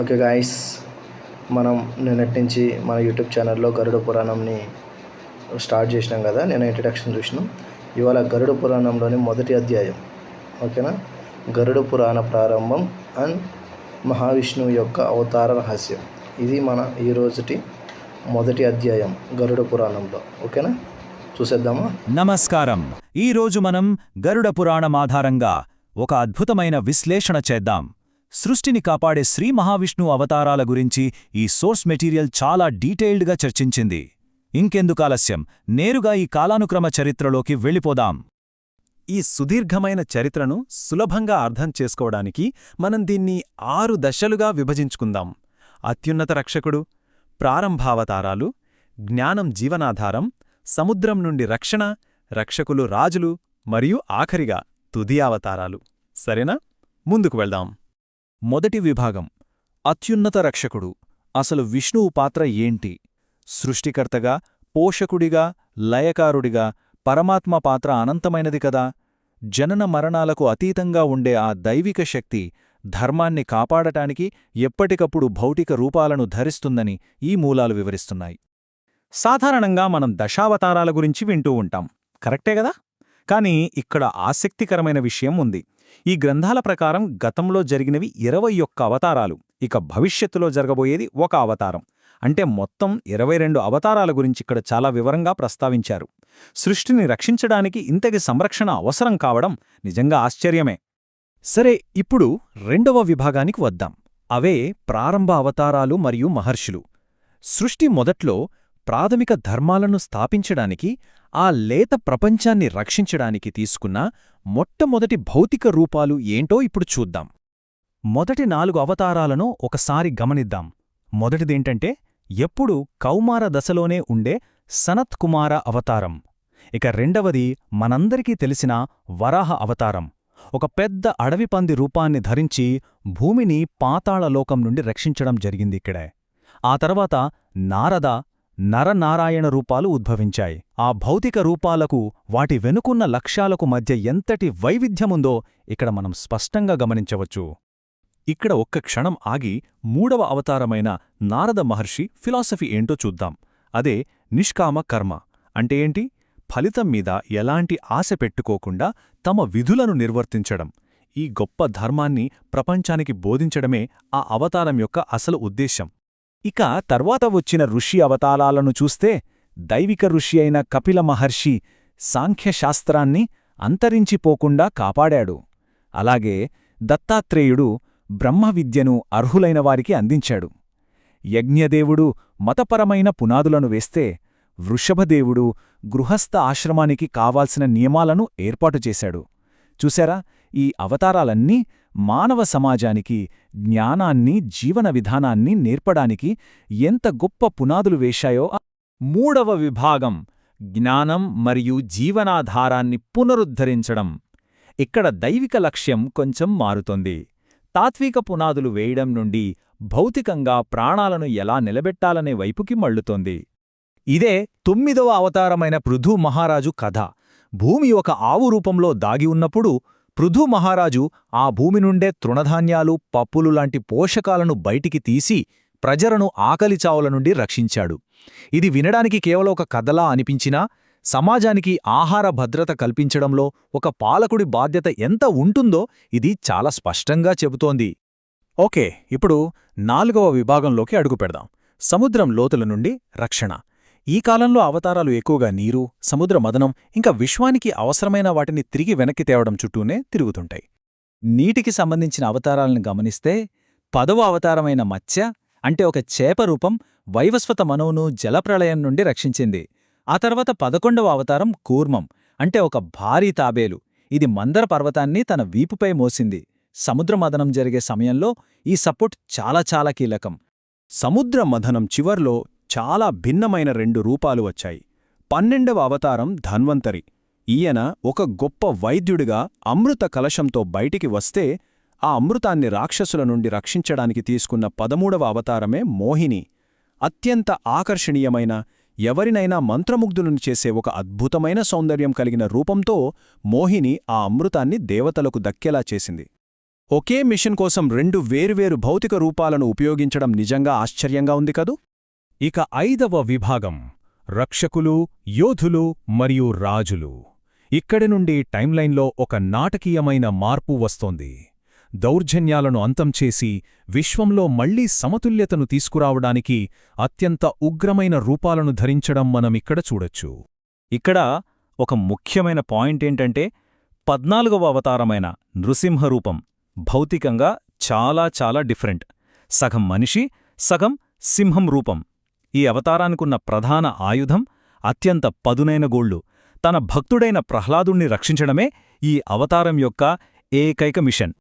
Okay guys, మనం నిన్నటి నుంచి మన యూట్యూబ్ ఛానల్లో గరుడ పురాణంని స్టార్ట్ చేసినాం కదా. నేను ఇంట్రడక్షన్ చూసినాం. ఇవాళ గరుడ పురాణంలోని మొదటి అధ్యాయం, ఓకేనా. గరుడ పురాణ ప్రారంభం అండ్ మహావిష్ణువు యొక్క అవతార రహస్యం. ఇది మన ఈరోజుటి మొదటి అధ్యాయం గరుడ పురాణంలో, ఓకేనా. చూసేద్దామా? నమస్కారం. ఈరోజు మనం గరుడ పురాణం ఆధారంగా ఒక అద్భుతమైన విశ్లేషణ చేద్దాం. సృష్టిని కాపాడే శ్రీ మహావిష్ణువు అవతారాల గురించి ఈ సోర్స్ మెటీరియల్ చాలా డీటెయిల్డ్గా చర్చించింది. ఇంకెందుకు ఆలస్యం, నేరుగా ఈ కాలానుక్రమ చరిత్రలోకి వెళ్ళిపోదాం. ఈ సుదీర్ఘమైన చరిత్రను సులభంగా అర్థం చేసుకోవడానికి మనం దీన్ని 6 దశలుగా విభజించుకుందాం. అత్యున్నత రక్షకుడు, ప్రారంభావతారాలు, జ్ఞానం జీవనాధారం, సముద్రం నుండి రక్షణ, రక్షకులు రాజులు మరియు ఆఖరిగా తుది అవతారాలు. సరేనా? ముందుకు వెళ్దాం. మొదటి విభాగం, అత్యున్నత రక్షకుడు. అసలు విష్ణువు పాత్ర ఏంటి? సృష్టికర్తగా, పోషకుడిగా, లయకారుడిగా పరమాత్మ పాత్ర అనంతమైనది కదా. జనన మరణాలకు అతీతంగా ఉండే ఆ దైవిక శక్తి ధర్మాన్ని కాపాడటానికి ఎప్పటికప్పుడు భౌతిక రూపాలను ధరిస్తుందని ఈ మూలాలు వివరిస్తున్నాయి. సాధారణంగా మనం దశావతారాల గురించి వింటూ ఉంటాం, కరెక్టే గదా? కానీ ఇక్కడ ఆసక్తికరమైన విషయం ఉంది. ఈ గ్రంథాల ప్రకారం గతంలో జరిగినవి 21 అవతారాలు, ఇక భవిష్యత్తులో జరగబోయేది 1 అవతారం. అంటే మొత్తం 22 అవతారాల గురించి ఇక్కడ చాలా వివరంగా ప్రస్తావించారు. సృష్టిని రక్షించడానికి ఇంతటి సంరక్షణ అవసరం కావడం నిజంగా ఆశ్చర్యమే. సరే, ఇప్పుడు రెండవ విభాగానికి వద్దాం. అవే ప్రారంభ అవతారాలు మరియు మహర్షులు. సృష్టి మొదట్లో ప్రాథమిక ధర్మాలను స్థాపించడానికి, ఆ లేత ప్రపంచాన్ని రక్షించడానికి తీసుకున్న మొట్టమొదటి భౌతిక రూపాలు ఏంటో ఇప్పుడు చూద్దాం. మొదటి 4 అవతారాలను ఒకసారి గమనిద్దాం. మొదటిదేంటంటే ఎప్పుడూ కౌమార దశలోనే ఉండే సనత్కుమార అవతారం. ఇక రెండవది మనందరికీ తెలిసిన వరాహ అవతారం. ఒక పెద్ద అడవిపంది రూపాన్ని ధరించి భూమిని పాతాళలోకం నుండి రక్షించడం జరిగిందిక్కడే. ఆ తర్వాత నారద, నరనారాయణ రూపాలు ఉద్భవించాయి. ఆ భౌతిక రూపాలకు, వాటి వెనుకున్న లక్ష్యాలకు మధ్య ఎంతటి వైవిధ్యముందో ఇక్కడ మనం స్పష్టంగా గమనించవచ్చు. ఇక్కడ ఒక్క క్షణం ఆగి 3వ అవతారమైన నారద మహర్షి ఫిలాసఫీ ఏంటో చూద్దాం. అదే నిష్కామ కర్మ. అంటే ఏంటి? ఫలితం మీద ఎలాంటి ఆశ పెట్టుకోకుండా తమ విధులను నిర్వర్తించడం. ఈ గొప్ప ధర్మాన్ని ప్రపంచానికి బోధించడమే ఆ అవతారం యొక్క అసలు ఉద్దేశ్యం. ఇక తర్వాత వచ్చిన ఋషి అవతారాలను చూస్తే దైవిక ఋషి అయిన కపిల మహర్షి సాంఖ్యశాస్త్రాన్ని అంతరించిపోకుండా కాపాడాడు. అలాగే దత్తాత్రేయుడు బ్రహ్మవిద్యను అర్హులైన వారికి అందించాడు. యజ్ఞదేవుడు మతపరమైన పునాదులను వేస్తే, వృషభదేవుడు గృహస్థ ఆశ్రమానికి కావాల్సిన నియమాలను ఏర్పాటు చేశాడు. చూశారా? ఈ అవతారాలన్నీ మానవ సమాజానికి జ్ఞానాన్ని, జీవన విధానాన్ని నేర్పడానికి ఎంత గొప్ప పునాదులు వేశాయో. 3వ విభాగం, జ్ఞానం మరియు జీవనాధారాన్ని పునరుద్ధరించడం. ఇక్కడ దైవిక లక్ష్యం కొంచెం మారుతోంది. తాత్విక పునాదులు వేయడం నుండి భౌతికంగా ప్రాణాలను ఎలా నిలబెట్టాలనే వైపుకి మళ్ళుతోంది. ఇదే 9వ అవతారమైన పృథు మహారాజు కథ. భూమి ఒక ఆవు రూపంలో దాగి ఉన్నప్పుడు పృథు మహారాజు ఆ భూమి నుండే తృణధాన్యాలు, పప్పులు లాంటి పోషకాలను బయటికి తీసి ప్రజలను ఆకలిచావుల నుండి రక్షించాడు. ఇది వినడానికి కేవలం ఒక కథలా అనిపించినా, సమాజానికి ఆహార భద్రత కల్పించడంలో ఒక పాలకుడి బాధ్యత ఎంత ఉంటుందో ఇది చాలా స్పష్టంగా చెబుతోంది. ఓకే, ఇప్పుడు 4వ విభాగంలోకి అడుగుపెడదాం. సముద్రం లోతుల నుండి రక్షణ. ఈ కాలంలో అవతారాలు ఎక్కువగా నీరు, సముద్ర మదనం, ఇంకా విశ్వానికి అవసరమైన వాటిని తిరిగి వెనక్కి తేవడం చుట్టూనే తిరుగుతుంటాయి. నీటికి సంబంధించిన అవతారాలను గమనిస్తే 10వ అవతారమైన మత్స్య, అంటే ఒక చేప రూపం, వైవస్వత మనువును జలప్రళయం నుండి రక్షించింది. ఆ తర్వాత 11వ అవతారం కూర్మం, అంటే ఒక భారీ తాబేలు. ఇది మందర పర్వతాన్ని తన వీపుపై మోసింది. సముద్ర మదనం జరిగే సమయంలో ఈ సపోర్ట్ చాలా కీలకం. సముద్ర మథనం చివర్లో చాలా భిన్నమైన 2 రూపాలు వచ్చాయి. 12వ అవతారం ధన్వంతరి. ఈయన ఒక గొప్ప వైద్యుడిగా అమృత కలశంతో బయటికి వస్తే, ఆ అమృతాన్ని రాక్షసుల నుండి రక్షించడానికి తీసుకున్న 13వ అవతారమే మోహిని. అత్యంత ఆకర్షణీయమైన, ఎవరినైనా మంత్రముగ్ధులను చేసే ఒక అద్భుతమైన సౌందర్యం కలిగిన రూపంతో మోహిని ఆ అమృతాన్ని దేవతలకు దక్కేలా చేసింది. ఒకే మిషన్ కోసం రెండు వేర్వేరు భౌతిక రూపాలను ఉపయోగించడం నిజంగా ఆశ్చర్యంగా ఉంది కదూ? ఇక 5వ విభాగం రక్షకులు, యోధులు మరియు రాజులు. ఇక్కడి నుండి టైమ్లైన్లో ఒక నాటకీయమైన మార్పు వస్తోంది. దౌర్జన్యాలను అంతం చేసి విశ్వంలో మళ్లీ సమతుల్యతను తీసుకురావడానికి అత్యంత ఉగ్రమైన రూపాలను ధరించడం మనమిక్కడ చూడొచ్చు. ఇక్కడ ఒక ముఖ్యమైన పాయింటేంటంటే 14వ అవతారమైన నృసింహరూపం భౌతికంగా చాలా చాలా డిఫరెంట్. సగం మనిషి, సగం సింహం రూపం. ఈ అవతారానికున్న ప్రధాన ఆయుధం అత్యంత పదునైన గోళ్లు. తన భక్తుడైన ప్రహ్లాదుణ్ణి రక్షించడమే ఈ అవతారం యొక్క ఏకైక మిషన్.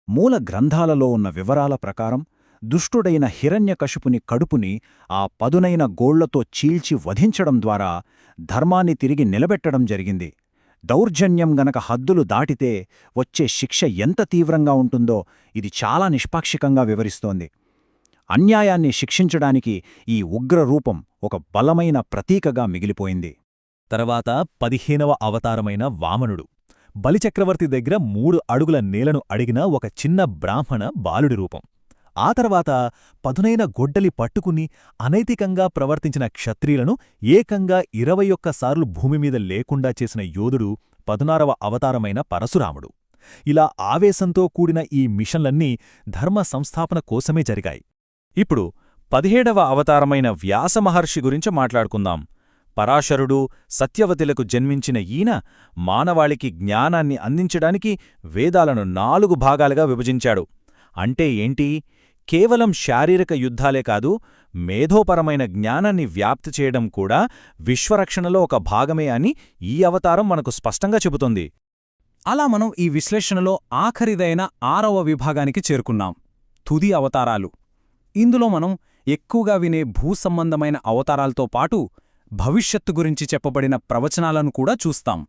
మూల గ్రంథాలలో ఉన్న వివరాల ప్రకారం దుష్టుడైన హిరణ్యకశిపుని కడుపుని ఆ పదునైన గోళ్లతో చీల్చి వధించడం ద్వారా ధర్మాన్ని తిరిగి నిలబెట్టడం జరిగింది. దౌర్జన్యం గనక హద్దులు దాటితే వచ్చే శిక్ష ఎంత తీవ్రంగా ఉంటుందో ఇది చాలా నిష్పాక్షికంగా వివరిస్తోంది. అన్యాయాన్ని శిక్షించడానికి ఈ ఉగ్రరూపం ఒక బలమైన ప్రతీకగా మిగిలిపోయింది. తర్వాత 15వ అవతారమైన వామనుడు బలిచక్రవర్తి దగ్గర 3 అడుగుల నేలను అడిగిన ఒక చిన్న బ్రాహ్మణ బాలుడి రూపం. ఆ తర్వాత పదునైన గొడ్డలి పట్టుకుని అనైతికంగా ప్రవర్తించిన క్షత్రియులను ఏకంగా 21 సార్లు భూమిమీద లేకుండా చేసిన యోధుడు 16వ అవతారమైన పరశురాముడు. ఇలా ఆవేశంతో కూడిన ఈ మిషన్లన్నీ ధర్మ సంస్థాపన కోసమే జరిగాయి. ఇప్పుడు 17వ అవతారమైన వ్యాసమహర్షి గురించి మాట్లాడుకుందాం. పరాశరుడు, సత్యవతులకు జన్మించిన ఈయన మానవాళికి జ్ఞానాన్ని అందించడానికి వేదాలను 4 భాగాలుగా విభజించాడు. అంటే ఏంటి? కేవలం శారీరక యుద్ధాలే కాదు, మేధోపరమైన జ్ఞానాన్ని వ్యాప్తి చేయడం కూడా విశ్వరక్షణలో ఒక భాగమే అని ఈ అవతారం మనకు స్పష్టంగా చెబుతోంది. అలా మనం ఈ విశ్లేషణలో ఆఖరిదైన 6వ విభాగానికి చేరుకున్నాం, తుది అవతారాలు. ఇందులో మనం ఎక్కువగా వినే భూసంబంధమైన అవతారాలతో పాటు భవిష్యత్తు గురించి చెప్పబడిన ప్రవచనాలను కూడా చూస్తాం.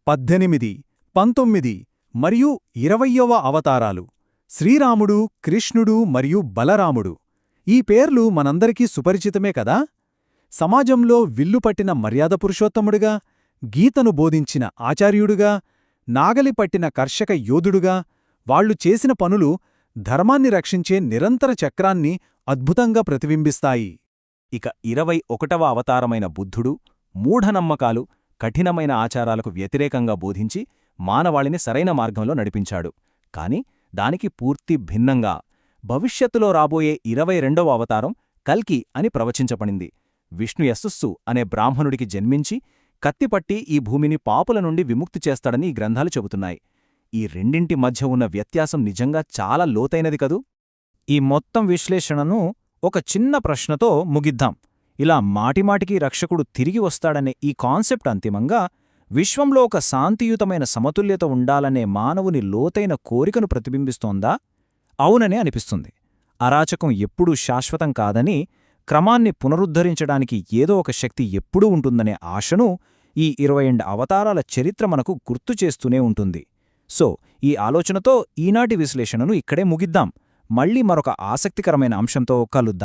18, 19 మరియు 20వ అవతారాలు శ్రీరాముడు, కృష్ణుడు మరియు బలరాముడు. ఈ పేర్లు మనందరికీ సుపరిచితమే కదా? సమాజంలో విల్లుపట్టిన మర్యాద పురుషోత్తముడుగా, గీతను బోధించిన ఆచార్యుడుగా, నాగలి పట్టిన కర్షక యోధుడుగా వాళ్లు చేసిన పనులు ధర్మాన్ని రక్షించే నిరంతర చక్రాన్ని అద్భుతంగా ప్రతిబింబిస్తాయి. ఇక 21వ అవతారమైన బుద్ధుడు మూఢనమ్మకాలు, కఠినమైన ఆచారాలకు వ్యతిరేకంగా బోధించి మానవాళిని సరైన మార్గంలో నడిపించాడు. కాని దానికి పూర్తి భిన్నంగా భవిష్యత్తులో రాబోయే 22వ అవతారం కల్కి అని ప్రవచించబడింది. విష్ణు యశస్సు అనే బ్రాహ్మణుడికి జన్మించి కత్తిపట్టి ఈ భూమిని పాపుల నుండి విముక్తి చేస్తాడని ఈ గ్రంథాలు చెబుతున్నాయి. ఈ రెండింటి మధ్య ఉన్న వ్యత్యాసం నిజంగా చాలా లోతైనది కదూ? ఈ మొత్తం విశ్లేషణను ఒక చిన్న ప్రశ్నతో ముగిద్దాం. ఇలా మాటిమాటికి రక్షకుడు తిరిగి వస్తాడనే ఈ కాన్సెప్ట్ అంతిమంగా విశ్వంలో ఒక శాంతియుతమైన సమతుల్యత ఉండాలనే మానవుని లోతైన కోరికను ప్రతిబింబిస్తోందా? అవుననే అనిపిస్తుంది. అరాచకం ఎప్పుడూ శాశ్వతం కాదని, క్రమాన్ని పునరుద్ధరించడానికి ఏదో ఒక శక్తి ఎప్పుడూ ఉంటుందనే ఆశను ఈ 22 అవతారాల చరిత్ర మనకు గుర్తుచేస్తూనే ఉంటుంది. సో, ఈ ఆలోచనతో ఈనాటి విశ్లేషణను ఇక్కడే ముగిద్దాం. మళ్ళీ మరొక ఆసక్తికరమైన అంశంతో కలుద్దాం.